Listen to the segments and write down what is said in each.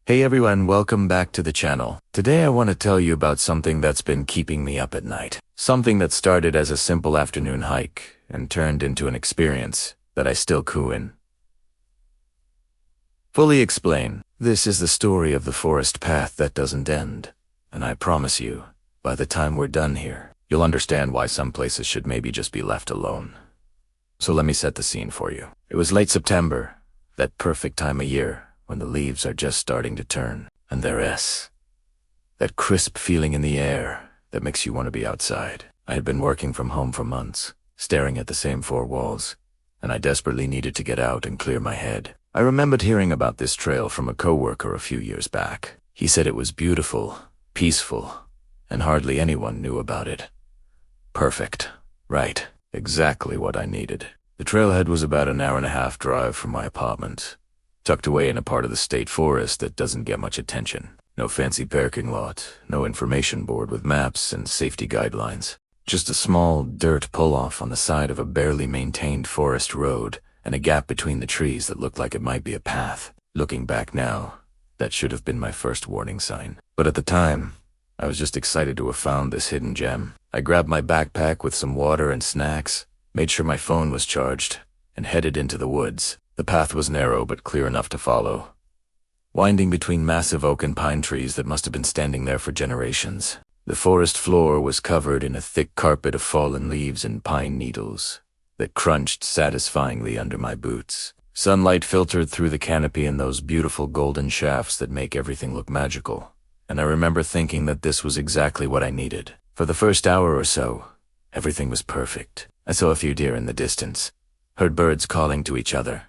Hey everyone, welcome back to the channel. Today I want to tell you about something that's been keeping me up at night. Something that started as a simple afternoon hike and turned into an experience that I still coo in. Fully explain. This is the story of the forest path that doesn't end. And I promise you, by the time we're done here, you'll understand why some places should maybe just be left alone. So let me set the scene for you. It was late September, that perfect time of year when the leaves are just starting to turn, and that crisp feeling in the air that makes you want to be outside. I had been working from home for months, staring at the same four walls, and I desperately needed to get out and clear my head. I remembered hearing about this trail from a coworker a few years back. He said it was beautiful, peaceful, and hardly anyone knew about it. Perfect. Right. Exactly what I needed. The trailhead was about an hour-and-a-half drive from my apartment, tucked away in a part of the state forest that doesn't get much attention. No fancy parking lot, no information board with maps and safety guidelines. Just a small dirt pull-off on the side of a barely maintained forest road and a gap between the trees that looked like it might be a path. Looking back now, that should have been my first warning sign. But at the time, I was just excited to have found this hidden gem. I grabbed my backpack with some water and snacks, made sure my phone was charged, and headed into the woods. The path was narrow but clear enough to follow, winding between massive oak and pine trees that must have been standing there for generations. The forest floor was covered in a thick carpet of fallen leaves and pine needles that crunched satisfyingly under my boots. Sunlight filtered through the canopy in those beautiful golden shafts that make everything look magical, and I remember thinking that this was exactly what I needed. For the first hour or so, everything was perfect. I saw a few deer in the distance, heard birds calling to each other,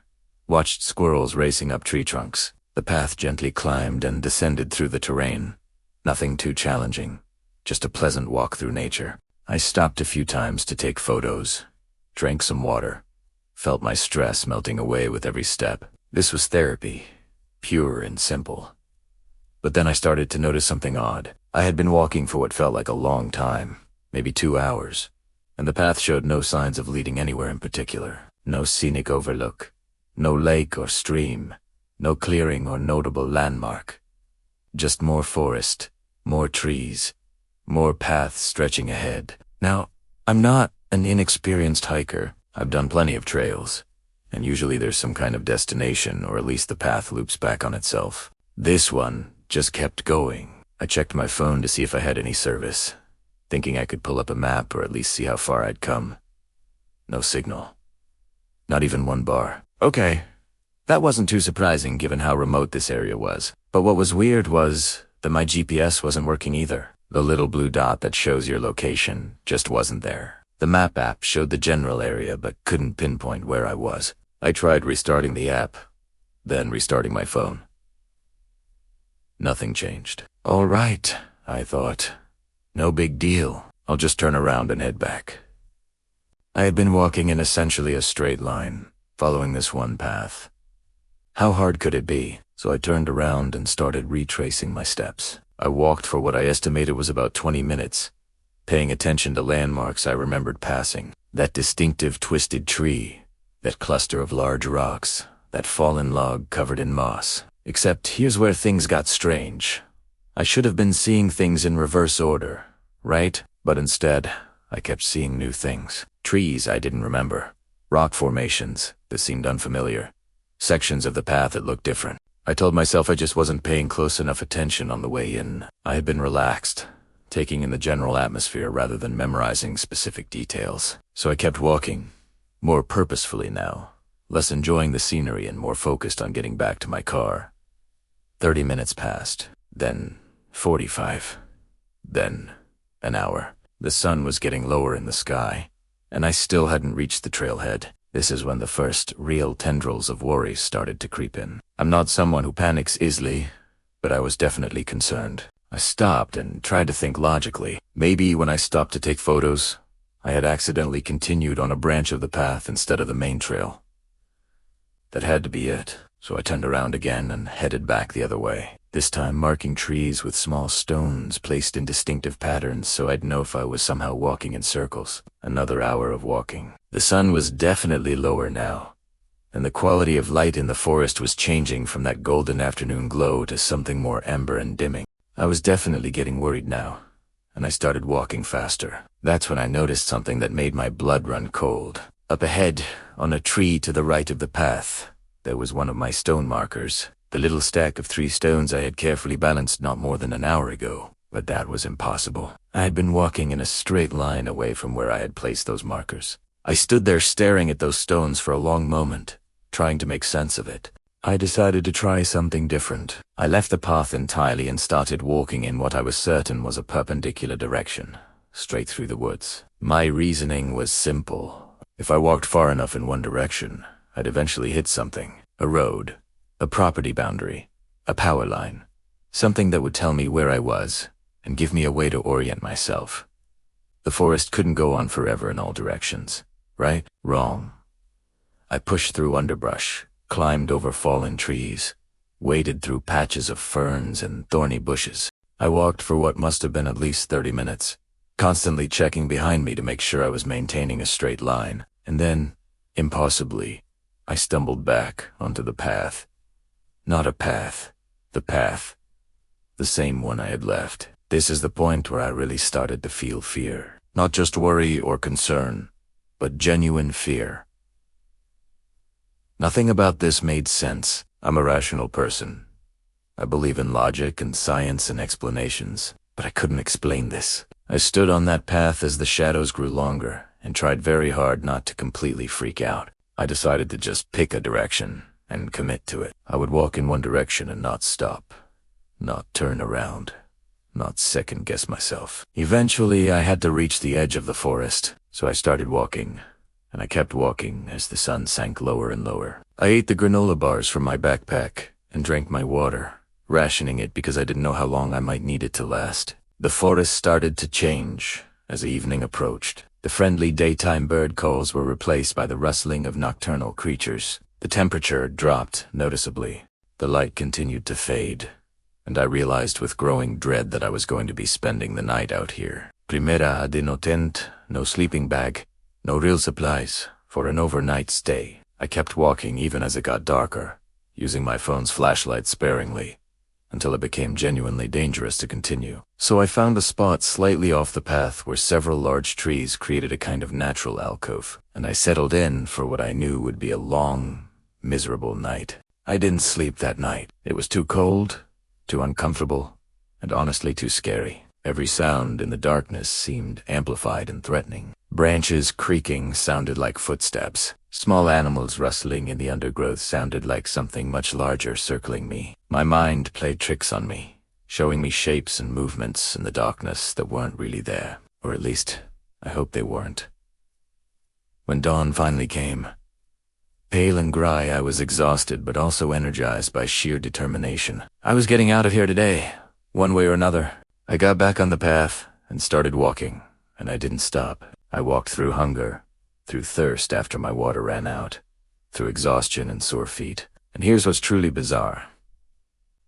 watched squirrels racing up tree trunks. The path gently climbed and descended through the terrain. Nothing too challenging, just a pleasant walk through nature. I stopped a few times to take photos, drank some water, felt my stress melting away with every step. This was therapy, pure and simple. But then I started to notice something odd. I had been walking for what felt like a long time, maybe 2 hours, and the path showed no signs of leading anywhere in particular. No scenic overlook, no lake or stream, no clearing or notable landmark. Just more forest, more trees, more paths stretching ahead. Now, I'm not an inexperienced hiker. I've done plenty of trails, and usually there's some kind of destination, or at least the path loops back on itself. This one just kept going. I checked my phone to see if I had any service, thinking I could pull up a map or at least see how far I'd come. No signal. Not even one bar. Okay, that wasn't too surprising given how remote this area was. But what was weird was that my GPS wasn't working either. The little blue dot that shows your location just wasn't there. The map app showed the general area but couldn't pinpoint where I was. I tried restarting the app, then restarting my phone. Nothing changed. All right, I thought. No big deal. I'll just turn around and head back. I had been walking in essentially a straight line, following this one path. How hard could it be? So I turned around and started retracing my steps. I walked for what I estimated was about 20 minutes, paying attention to landmarks I remembered passing. That distinctive twisted tree, that cluster of large rocks, that fallen log covered in moss. Except here's where things got strange. I should have been seeing things in reverse order, right? But instead, I kept seeing new things. Trees I didn't remember. Rock formations that seemed unfamiliar. Sections of the path that looked different. I told myself I just wasn't paying close enough attention on the way in. I had been relaxed, taking in the general atmosphere rather than memorizing specific details. So I kept walking, more purposefully now, less enjoying the scenery and more focused on getting back to my car. 30 minutes passed, then 45, then an hour. The sun was getting lower in the sky, and I still hadn't reached the trailhead. This is when the first real tendrils of worry started to creep in. I'm not someone who panics easily, but I was definitely concerned. I stopped and tried to think logically. Maybe when I stopped to take photos, I had accidentally continued on a branch of the path instead of the main trail. That had to be it, so I turned around again and headed back the other way. This time marking trees with small stones placed in distinctive patterns so I'd know if I was somehow walking in circles. Another hour of walking. The sun was definitely lower now, and the quality of light in the forest was changing from that golden afternoon glow to something more amber and dimming. I was definitely getting worried now, and I started walking faster. That's when I noticed something that made my blood run cold. Up ahead, on a tree to the right of the path, there was one of my stone markers, the little stack of 3 stones I had carefully balanced not more than an hour ago. But that was impossible. I had been walking in a straight line away from where I had placed those markers. I stood there staring at those stones for a long moment, trying to make sense of it. I decided to try something different. I left the path entirely and started walking in what I was certain was a perpendicular direction, straight through the woods. My reasoning was simple. If I walked far enough in one direction, I'd eventually hit something. A road, a property boundary, a power line. Something that would tell me where I was and give me a way to orient myself. The forest couldn't go on forever in all directions. Right? Wrong. I pushed through underbrush, climbed over fallen trees, waded through patches of ferns and thorny bushes. I walked for what must have been at least 30 minutes, constantly checking behind me to make sure I was maintaining a straight line. And then, impossibly, I stumbled back onto the path. Not a path. The path. The same one I had left. This is the point where I really started to feel fear. Not just worry or concern, but genuine fear. Nothing about this made sense. I'm a rational person. I believe in logic and science and explanations, but I couldn't explain this. I stood on that path as the shadows grew longer and tried very hard not to completely freak out. I decided to just pick a direction and commit to it. I would walk in one direction and not stop, not turn around, not second-guess myself. Eventually, I had to reach the edge of the forest, so I started walking, and I kept walking as the sun sank lower and lower. I ate the granola bars from my backpack and drank my water, rationing it because I didn't know how long I might need it to last. The forest started to change as evening approached. The friendly daytime bird calls were replaced by the rustling of nocturnal creatures. The temperature dropped noticeably. The light continued to fade, and I realized with growing dread that I was going to be spending the night out here. Primera de no tent, no sleeping bag, no real supplies for an overnight stay. I kept walking even as it got darker, using my phone's flashlight sparingly, until it became genuinely dangerous to continue. So I found a spot slightly off the path where several large trees created a kind of natural alcove, and I settled in for what I knew would be a long, miserable night. I didn't sleep that night. It was too cold, too uncomfortable, and honestly too scary. Every sound in the darkness seemed amplified and threatening. Branches creaking sounded like footsteps. Small animals rustling in the undergrowth sounded like something much larger circling me. My mind played tricks on me, showing me shapes and movements in the darkness that weren't really there. Or at least, I hoped they weren't. When dawn finally came, pale and dry, I was exhausted but also energized by sheer determination. I was getting out of here today, one way or another. I got back on the path and started walking, and I didn't stop. I walked through hunger, through thirst after my water ran out, through exhaustion and sore feet. And here's what's truly bizarre.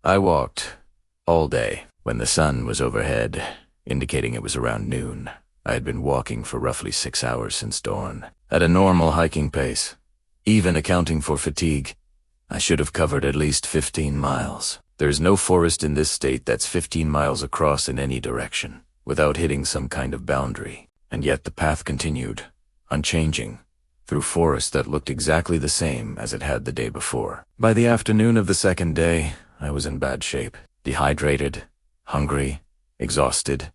I walked all day. When the sun was overhead, indicating it was around noon, I had been walking for roughly 6 hours since dawn, at a normal hiking pace. Even accounting for fatigue, I should have covered at least 15 miles. There's no forest in this state that's 15 miles across in any direction, without hitting some kind of boundary. And yet the path continued, unchanging, through forest that looked exactly the same as it had the day before. By the afternoon of the second day, I was in bad shape, dehydrated, hungry, exhausted,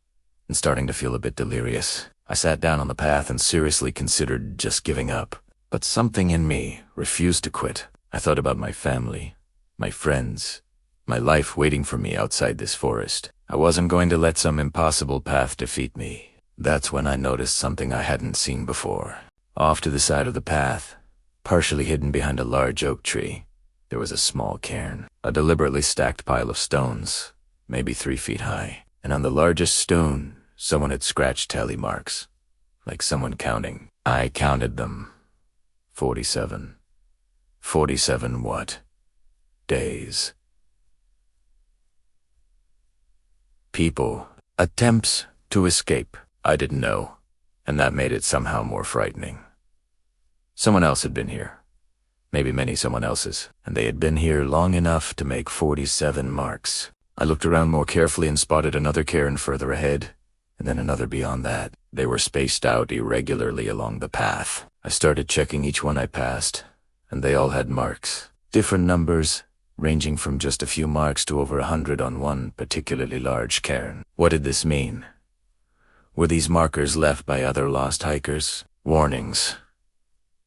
and starting to feel a bit delirious. I sat down on the path and seriously considered just giving up. But something in me refused to quit. I thought about my family, my friends, my life waiting for me outside this forest. I wasn't going to let some impossible path defeat me. That's when I noticed something I hadn't seen before. Off to the side of the path, partially hidden behind a large oak tree, there was a small cairn, a deliberately stacked pile of stones, maybe 3 feet high. And on the largest stone, someone had scratched tally marks, like someone counting. I counted them. 47. 47 what? Days. People. Attempts to escape. I didn't know, and that made it somehow more frightening. Someone else had been here. maybe many someone else's, and they had been here long enough to make 47 marks. I looked around more carefully and spotted another cairn further ahead, and then another beyond that. They were spaced out irregularly along the path. I started checking each one I passed, and they all had marks. Different numbers, ranging from just a few marks to over 100 on one particularly large cairn. What did this mean? Were these markers left by other lost hikers? Warnings.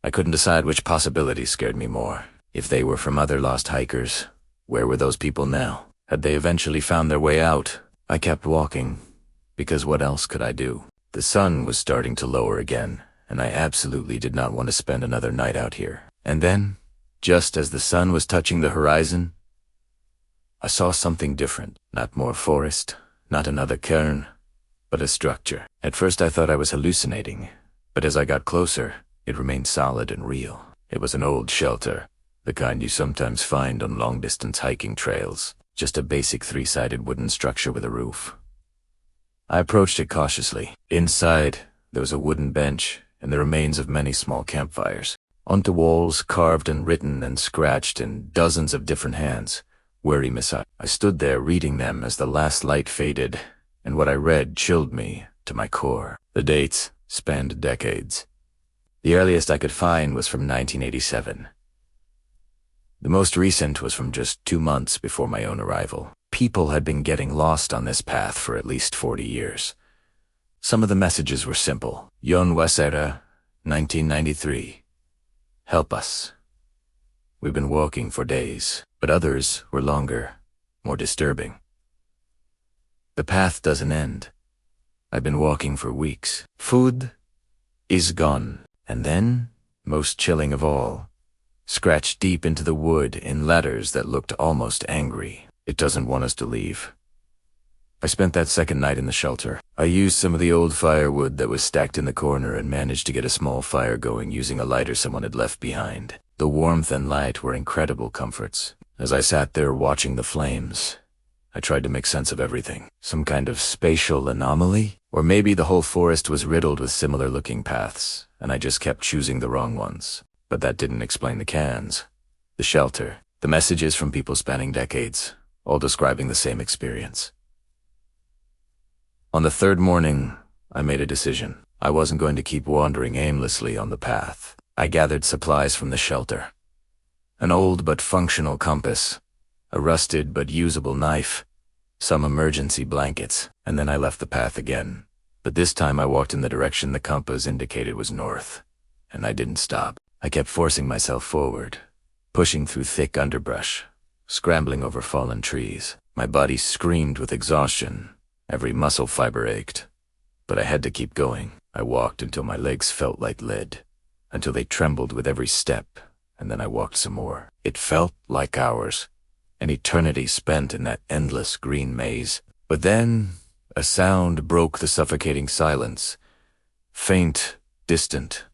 I couldn't decide which possibility scared me more. If they were from other lost hikers, where were those people now? Had they eventually found their way out? I kept walking, because what else could I do? The sun was starting to lower again, and I absolutely did not want to spend another night out here. And then, just as the sun was touching the horizon, I saw something different. Not more forest, not another cairn, but a structure. At first I thought I was hallucinating, but as I got closer, it remained solid and real. It was an old shelter, the kind you sometimes find on long-distance hiking trails. Just a basic three-sided wooden structure with a roof. I approached it cautiously. Inside, there was a wooden bench and the remains of many small campfires. Onto walls, carved and written and scratched in dozens of different hands, "Worry Messiah." I stood there reading them as the last light faded, and what I read chilled me to my core. The dates spanned decades. The earliest I could find was from 1987. The most recent was from just 2 months before my own arrival. People had been getting lost on this path for at least 40 years. Some of the messages were simple. Yon Wasera, 1993. Help us. We've been walking for days, but others were longer, more disturbing. The path doesn't end. I've been walking for weeks. Food is gone. And then, most chilling of all, scratched deep into the wood in letters that looked almost angry. It doesn't want us to leave. I spent that second night in the shelter. I used some of the old firewood that was stacked in the corner and managed to get a small fire going using a lighter someone had left behind. The warmth and light were incredible comforts. As I sat there watching the flames, I tried to make sense of everything. Some kind of spatial anomaly? Or maybe the whole forest was riddled with similar-looking paths, and I just kept choosing the wrong ones. But that didn't explain the cans, the shelter, the messages from people spanning decades, all describing the same experience. On the third morning, I made a decision. I wasn't going to keep wandering aimlessly on the path. I gathered supplies from the shelter. An old but functional compass, a rusted but usable knife, some emergency blankets, and then I left the path again. But this time I walked in the direction the compass indicated was north, and I didn't stop. I kept forcing myself forward, pushing through thick underbrush, scrambling over fallen trees. My body screamed with exhaustion. Every muscle fiber ached. But I had to keep going. I walked until my legs felt like lead, until they trembled with every step, and then I walked some more. It felt like hours, an eternity spent in that endless green maze. But then, a sound broke the suffocating silence. Faint, distant,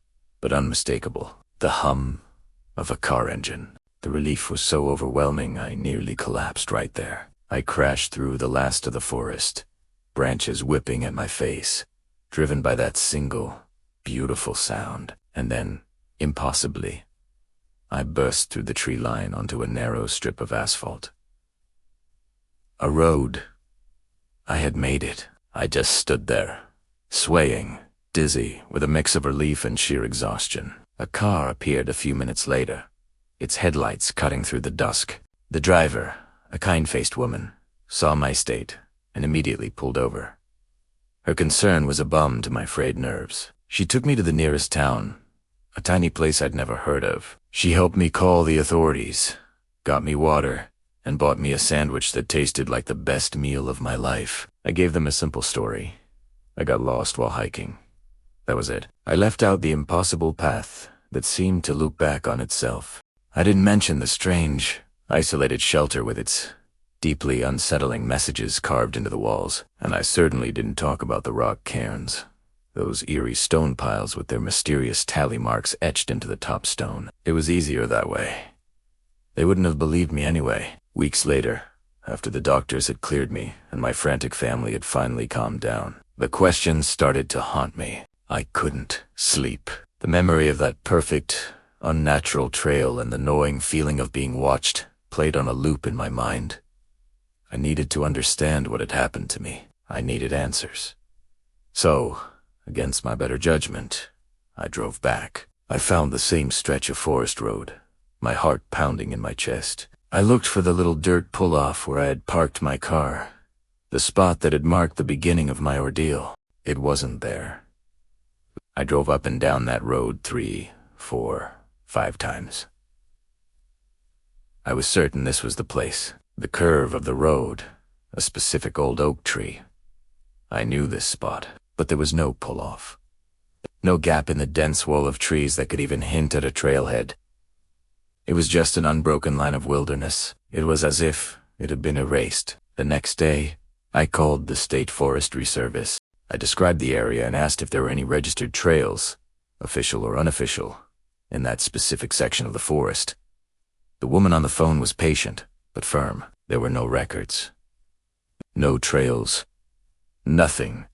but unmistakable. The hum of a car engine. The relief was so overwhelming I nearly collapsed right there. I crashed through the last of the forest, branches whipping at my face, driven by that single, beautiful sound. And then, impossibly, I burst through the tree line onto a narrow strip of asphalt. A road. I had made it. I just stood there, swaying, dizzy, with a mix of relief and sheer exhaustion. A car appeared a few minutes later, its headlights cutting through the dusk. The driver, a kind-faced woman, saw my state and immediately pulled over. Her concern was a balm to my frayed nerves. She took me to the nearest town, a tiny place I'd never heard of. She helped me call the authorities, got me water, and bought me a sandwich that tasted like the best meal of my life. I gave them a simple story. I got lost while hiking. That was it. I left out the impossible path that seemed to loop back on itself. I didn't mention the strange, isolated shelter with its deeply unsettling messages carved into the walls, and I certainly didn't talk about the rock cairns, those eerie stone piles with their mysterious tally marks etched into the top stone. It was easier that way. They wouldn't have believed me anyway. Weeks later, after the doctors had cleared me and my frantic family had finally calmed down, the questions started to haunt me. I couldn't sleep. The memory of that perfect, unnatural trail and the gnawing feeling of being watched played on a loop in my mind. I needed to understand what had happened to me. I needed answers. So, against my better judgment, I drove back. I found the same stretch of forest road, my heart pounding in my chest. I looked for the little dirt pull-off where I had parked my car, the spot that had marked the beginning of my ordeal. It wasn't there. I drove up and down that road 3, 4, 5 times. I was certain this was the place. The curve of the road, a specific old oak tree. I knew this spot, but there was no pull-off. No gap in the dense wall of trees that could even hint at a trailhead. It was just an unbroken line of wilderness. It was as if it had been erased. The next day, I called the State Forestry Service. I described the area and asked if there were any registered trails, official or unofficial, in that specific section of the forest. The woman on the phone was patient, but firm. There were no records. No trails. Nothing.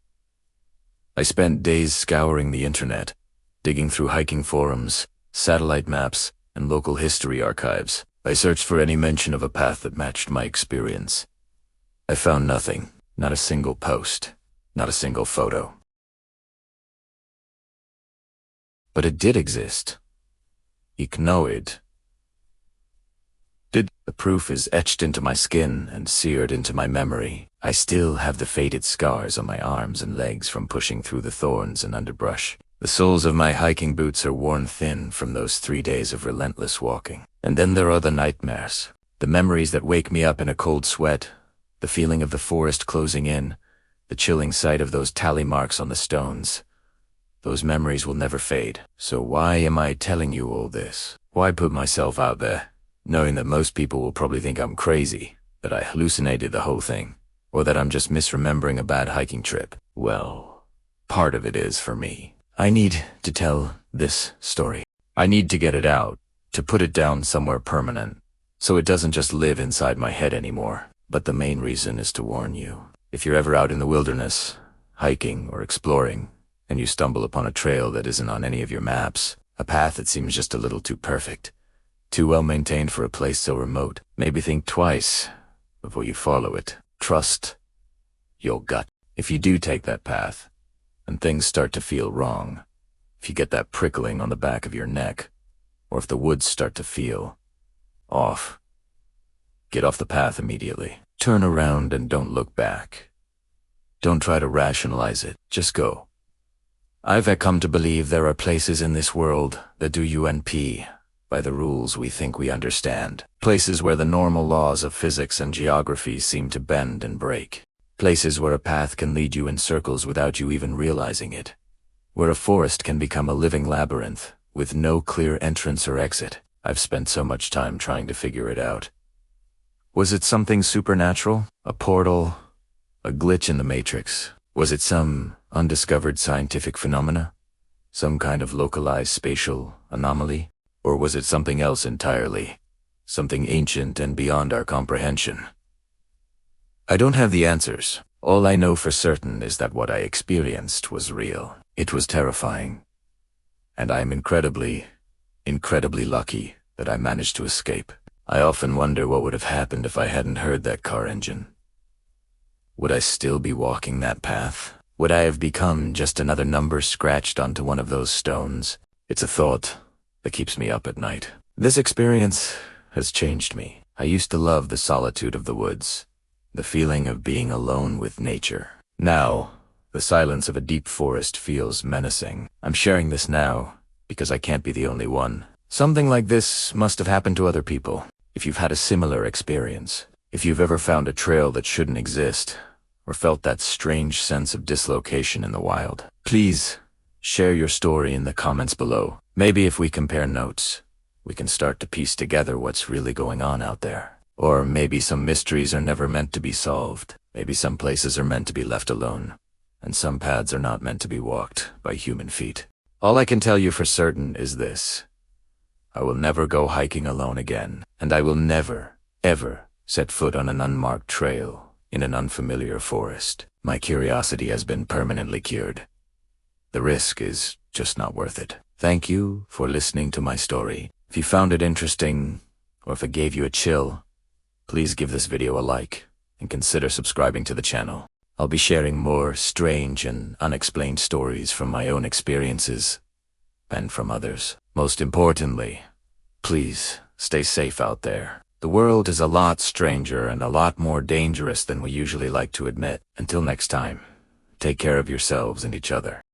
I spent days scouring the internet, digging through hiking forums, satellite maps, and local history archives. I searched for any mention of a path that matched my experience. I found nothing. Not a single post. Not a single photo. But it did exist. Ich know it. The proof is etched into my skin and seared into my memory. I still have the faded scars on my arms and legs from pushing through the thorns and underbrush. The soles of my hiking boots are worn thin from those 3 days of relentless walking. And then there are the nightmares. The memories that wake me up in a cold sweat. The feeling of the forest closing in. The chilling sight of those tally marks on the stones. Those memories will never fade. So why am I telling you all this? Why put myself out there, knowing that most people will probably think I'm crazy, that I hallucinated the whole thing, or that I'm just misremembering a bad hiking trip? Well, part of it is for me. I need to tell this story. I need to get it out, to put it down somewhere permanent, so it doesn't just live inside my head anymore. But the main reason is to warn you. If you're ever out in the wilderness, hiking or exploring, and you stumble upon a trail that isn't on any of your maps, a path that seems just a little too perfect, too well maintained for a place so remote, maybe think twice before you follow it. Trust your gut. If you do take that path, and things start to feel wrong, if you get that prickling on the back of your neck, or if the woods start to feel off, get off the path immediately. Turn around and don't look back. Don't try to rationalize it. Just go. I've come to believe there are places in this world that do UNP by the rules we think we understand. Places where the normal laws of physics and geography seem to bend and break. Places where a path can lead you in circles without you even realizing it. Where a forest can become a living labyrinth with no clear entrance or exit. I've spent so much time trying to figure it out. Was it something supernatural? A portal? A glitch in the matrix? Was it some undiscovered scientific phenomena? Some kind of localized spatial anomaly? Or was it something else entirely? Something ancient and beyond our comprehension? I don't have the answers. All I know for certain is that what I experienced was real. It was terrifying. And I'm incredibly lucky that I managed to escape. I often wonder what would have happened if I hadn't heard that car engine. Would I still be walking that path? Would I have become just another number scratched onto one of those stones? It's a thought that keeps me up at night. This experience has changed me. I used to love the solitude of the woods, the feeling of being alone with nature. Now, the silence of a deep forest feels menacing. I'm sharing this now because I can't be the only one. Something like this must have happened to other people. If you've had a similar experience, if you've ever found a trail that shouldn't exist, or felt that strange sense of dislocation in the wild, please share your story in the comments below. Maybe if we compare notes, we can start to piece together what's really going on out there. Or maybe some mysteries are never meant to be solved. Maybe some places are meant to be left alone, and some paths are not meant to be walked by human feet. All I can tell you for certain is this. I will never go hiking alone again, and I will never, ever set foot on an unmarked trail in an unfamiliar forest. My curiosity has been permanently cured. The risk is just not worth it. Thank you for listening to my story. If you found it interesting, or if it gave you a chill, please give this video a like and consider subscribing to the channel. I'll be sharing more strange and unexplained stories from my own experiences and from others. Most importantly, please stay safe out there. The world is a lot stranger and a lot more dangerous than we usually like to admit. Until next time, take care of yourselves and each other.